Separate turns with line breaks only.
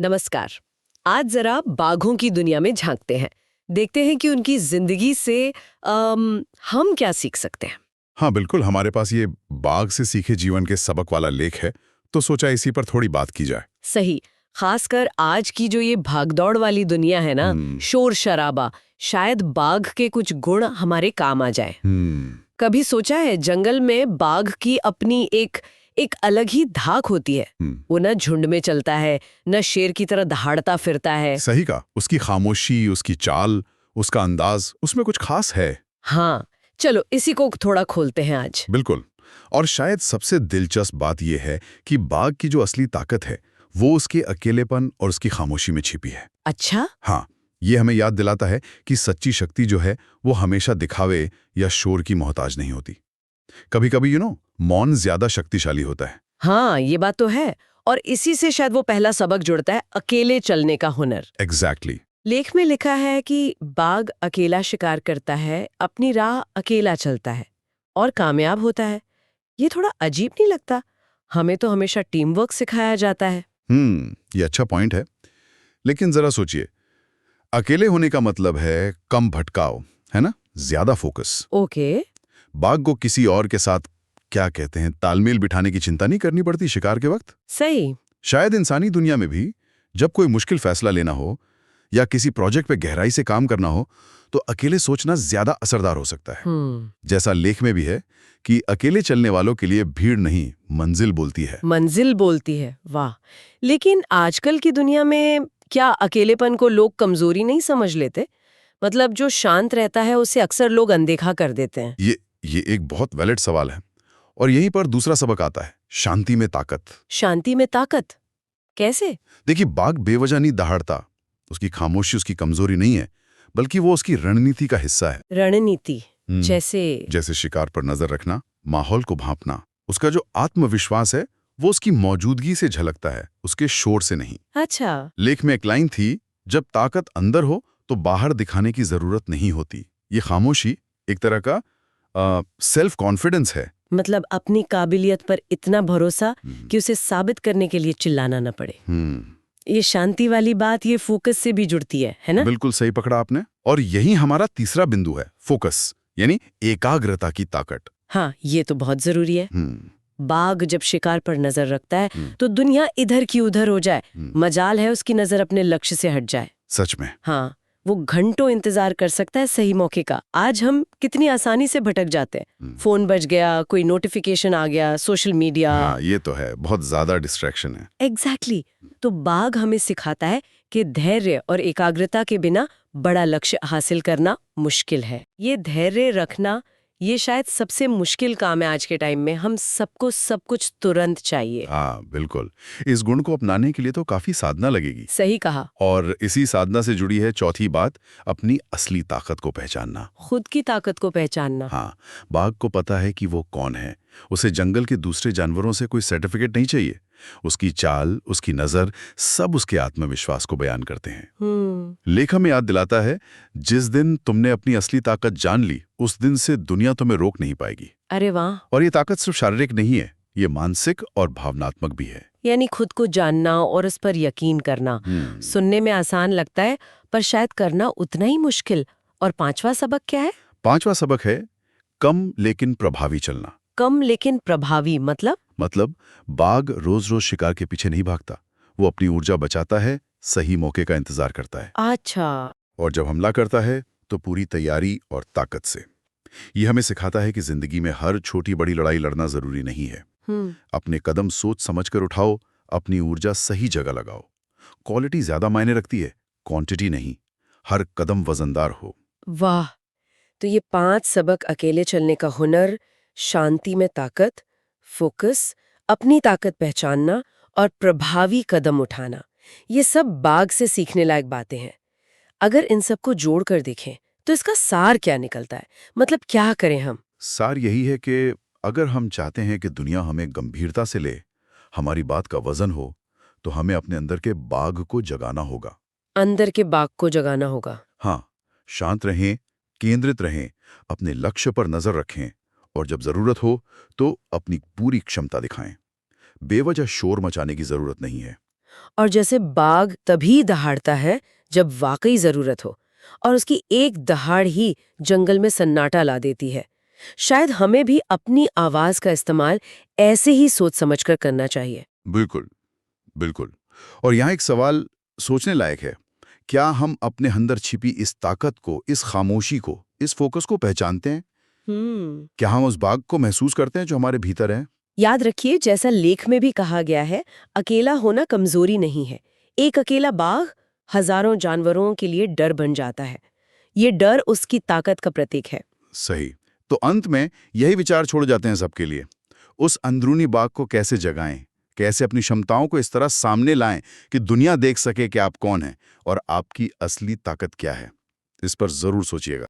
नमस्कार। आज जरा बाघों की दुनिया में झांकते हैं। देखते हैं कि उनकी जिंदगी से हम क्या सीख सकते हैं।
हाँ बिल्कुल, हमारे पास ये बाघ से सीखे जीवन के सबक वाला लेख है, तो सोचा इसी पर थोड़ी बात की जाए।
सही। खासकर आज की जो ये भागदौड़ वाली दुनिया है ना, शोर शराबा, शायद बाघ के कुछ गुण हमारे काम आ जाए। कभी सोचा है जंगल में बाघ की अपनी एक एक अलग ही धाक होती है। वो न झुंड में चलता है, न शेर की तरह दहाड़ता फिरता है।
सही कहा, उसकी खामोशी, उसकी चाल, उसका अंदाज, उसमें कुछ खास है।
हाँ, चलो इसी को थोड़ा खोलते हैं आज।
बिल्कुल। और शायद सबसे दिलचस्प बात यह है कि बाघ की जो असली ताकत है वो उसके अकेलेपन और उसकी खामोशी में छिपी है।
अच्छा?
हाँ, ये हमें याद दिलाता है कि सच्ची शक्ति जो है वो हमेशा दिखावे या शोर की मोहताज नहीं होती। कभी कभी मौन ज्यादा शक्तिशाली होता है।
हाँ, ये बात तो है। और इसी से शायद वो पहला सबक जुड़ता है, अकेले चलने का हुनर।
एग्जैक्टली।
लेख में लिखा है कि बाघ अकेला शिकार करता है, अपनी राह अकेला चलता है और कामयाब होता है। ये थोड़ा अजीब नहीं लगता? हमें तो हमेशा टीम वर्क सिखाया जाता है।
ये अच्छा पॉइंट है। लेकिन जरा सोचिए, अकेले होने का मतलब है कम भटकाव, है ना, ज्यादा फोकस।
ओके।
बाघ को किसी और के साथ क्या कहते हैं तालमेल बिठाने की चिंता नहीं करनी पड़ती शिकार के वक्त।
सही।
शायद इंसानी दुनिया में भी जब कोई मुश्किल फैसला लेना हो या किसी प्रोजेक्ट पे गहराई से काम करना हो तो अकेले सोचना ज्यादा असरदार हो सकता है। जैसा लेख में भी है कि अकेले चलने वालों के लिए भीड़ नहीं, मंजिल बोलती है।
मंजिल बोलती है, वाह। लेकिन आजकल की दुनिया में क्या अकेलेपन को लोग कमजोरी नहीं समझ लेते? मतलब जो शांत रहता है उसे अक्सर लोग अनदेखा कर देते हैं।
ये एक बहुत वैलिड सवाल है। और यहीं पर दूसरा सबक आता है, शांति में ताकत।
शांति में ताकत कैसे?
देखिए, बाघ बेवजह नहीं दहाड़ता। उसकी खामोशी उसकी कमजोरी नहीं है, बल्कि वो उसकी रणनीति का हिस्सा है।
रणनीति जैसे?
जैसे शिकार पर नजर रखना, माहौल को भांपना। उसका जो आत्मविश्वास है वो उसकी मौजूदगी से झलकता है, उसके शोर से नहीं।
अच्छा।
लेख में एक लाइन थी, जब ताकत अंदर हो तो बाहर दिखाने की जरूरत नहीं होती। ये खामोशी एक तरह का सेल्फ कॉन्फिडेंस है।
मतलब अपनी काबिलियत पर इतना भरोसा कि उसे साबित करने के लिए चिल्लाना न पड़े। ये शांति वाली बात ये फोकस से भी जुड़ती है ना?
बिल्कुल सही पकड़ा आपने। और यही हमारा तीसरा बिंदु है, फोकस, यानी एकाग्रता की ताकत।
हाँ, ये तो बहुत जरूरी है। बाघ जब शिकार पर नजर रखता है तो दुनिया इधर की उधर हो जाए, मजाल है उसकी नजर अपने लक्ष्य से हट जाए।
सच में।
हाँ, वो घंटों इंतजार कर सकता है सही मौके का। आज हम कितनी आसानी से भटक जाते हैं। फोन बज गया, कोई नोटिफिकेशन आ गया, सोशल मीडिया।
हाँ, ये तो है, बहुत ज्यादा डिस्ट्रैक्शन है।
एग्जैक्टली। तो बाघ हमें सिखाता है कि धैर्य और एकाग्रता के बिना बड़ा लक्ष्य हासिल करना मुश्किल है। ये धैर्य रखना, ये शायद सबसे मुश्किल काम है आज के टाइम में। हम सबको सब कुछ तुरंत चाहिए।
हाँ बिल्कुल। इस गुण को अपनाने के लिए तो काफी साधना लगेगी।
सही कहा।
और इसी साधना से जुड़ी है चौथी बात, अपनी असली ताकत को पहचानना।
खुद की ताकत को पहचानना।
हाँ, बाघ को पता है कि वो कौन है। उसे जंगल के दूसरे जानवरों से कोई सर्टिफिकेट नहीं चाहिए। उसकी चाल, उसकी नजर, सब उसके आत्मविश्वास को बयान करते हैं। लेख में याद दिलाता है, जिस दिन तुमने अपनी असली ताकत जान ली, उस दिन से दुनिया तुम्हें रोक नहीं पाएगी।
अरे वाह।
और ये ताकत सिर्फ शारीरिक नहीं है, ये मानसिक और भावनात्मक भी है।
यानी खुद को जानना और उस पर यकीन करना। सुनने में आसान लगता है, पर शायद करना उतना ही मुश्किल। और पांचवा सबक क्या है?
पांचवा सबक है, कम लेकिन प्रभावी चलना।
कम लेकिन प्रभावी मतलब
बाघ रोज रोज शिकार के पीछे नहीं भागता। वो अपनी ऊर्जा बचाता है, सही मौके का इंतजार करता है।
अच्छा।
और जब हमला करता है तो पूरी तैयारी और ताकत से। ये हमें सिखाता है कि जिंदगी में हर छोटी बड़ी लड़ाई लड़ना जरूरी नहीं है। अपने कदम सोच समझकर उठाओ, अपनी ऊर्जा सही जगह लगाओ। क्वालिटी ज्यादा मायने रखती है, क्वांटिटी नहीं। हर कदम वजनदार हो।
वाह। तो ये 5 सबक, अकेले चलने का हुनर, शांति में ताकत, फोकस, अपनी ताकत पहचानना और प्रभावी कदम उठाना, ये सब बाघ से सीखने लायक बातें हैं। अगर इन सबको जोड़कर देखें तो इसका सार क्या निकलता है? मतलब क्या करें हम?
सार यही है कि अगर हम चाहते हैं कि दुनिया हमें गंभीरता से ले, हमारी बात का वजन हो, तो हमें अपने अंदर के बाघ को जगाना होगा।
अंदर के बाघ को जगाना होगा।
हाँ, शांत रहें, केंद्रित रहें, अपने लक्ष्य पर नजर रखें और जब जरूरत हो तो अपनी पूरी क्षमता दिखाएं। बेवजह शोर मचाने की जरूरत नहीं है।
और जैसे बाघ तभी दहाड़ता है जब वाकई जरूरत हो, और उसकी एक दहाड़ ही जंगल में सन्नाटा ला देती है। शायद हमें भी अपनी आवाज का इस्तेमाल ऐसे ही सोच समझकर करना चाहिए।
बिल्कुल, बिल्कुल। और यहाँ एक सवाल सोचने लायक है। क्या हम अपने अंदर छिपी इस ताकत को, इस खामोशी को, इस फोकस को पहचानते हैं? क्या हम उस बाघ को महसूस करते हैं जो हमारे भीतर है?
याद रखिए, जैसा लेख में भी कहा गया है, अकेला होना कमजोरी नहीं है। एक अकेला बाघ हजारों जानवरों के लिए डर बन जाता है। ये डर उसकी ताकत का प्रतीक है।
सही। तो अंत में यही विचार छोड़ जाते हैं सबके लिए। उस अंदरूनी बाघ को कैसे जगाएं? कैसे अपनी क्षमताओं को इस तरह सामने लाएं कि दुनिया देख सके कि आप कौन हैं और आपकी असली ताकत क्या है? इस पर जरूर सोचिएगा।